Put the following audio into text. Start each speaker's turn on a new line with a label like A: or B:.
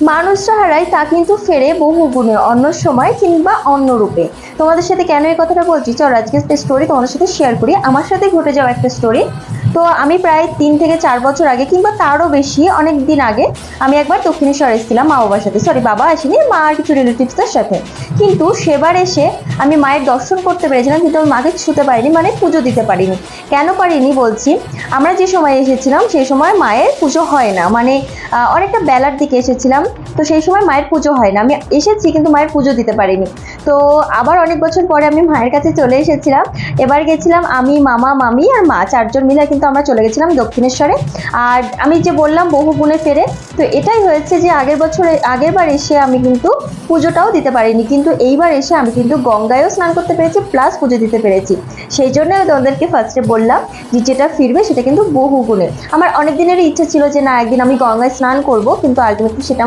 A: মানুষরা হারায় তা কিন্তু ফেরে বহু গুণে, অন্য সময় কিংবা অন্য রূপে। তোমাদের সাথে কেন এই কথাটা বলছি, চলো আজকে একটা স্টোরি তোমাদের সাথে শেয়ার করি। আমার সাথে ঘটে যাওয়া একটা স্টোরি। তো আমি প্রায় 3 থেকে 4 বছর আগে কিংবা তারও বেশি অনেক দিন আগে আমি একবার দক্ষিণেশ্বর এসেছিলাম মা বাবার সাথে। সরি, বাবা আসেনি, মা আর কিছু রিলেটিভসদের সাথে। কিন্তু সেবার এসে আমি মায়ের দর্শন করতে পেরেছিলাম, কিন্তু আমি মাকে ছুতে পারিনি, মানে পুজো দিতে পারিনি। কেন পারিনি বলছি, আমরা যে সময় এসেছিলাম সেই সময় মায়ের পুজো হয় না, মানে অনেকটা বেলার দিকে এসেছিলাম। তো সেই সময় মায়ের পুজো হয় না, আমি এসেছি কিন্তু মায়ের পুজো দিতে পারিনি। তো আবার অনেক বছর পরে আমি মায়ের কাছে চলে এসেছিলাম। এবার গেছিলাম আমি, মামা, মামি আর মা, 4জন মিলে কিন্তু আমরা চলে গেছিলাম দক্ষিণেশ্বরে। আর আমি যে বললাম বহু গুণে ফেরে, তো এটাই হয়েছে যে আগের বার এসে আমি কিন্তু পুজোটাও দিতে পারিনি, কিন্তু এইবার এসে আমি কিন্তু গঙ্গায়ও স্নান করতে পেরেছি, প্লাস পুজো দিতে পেরেছি। সেই জন্য আমি তোমাদেরকে ফার্স্টে বললাম যে যেটা ফিরবে সেটা কিন্তু বহু গুণে। আমার অনেক দিনেরই ইচ্ছা ছিল যে না, একদিন আমি গঙ্গায় স্নান করব, কিন্তু আলটিমেটলি সেটা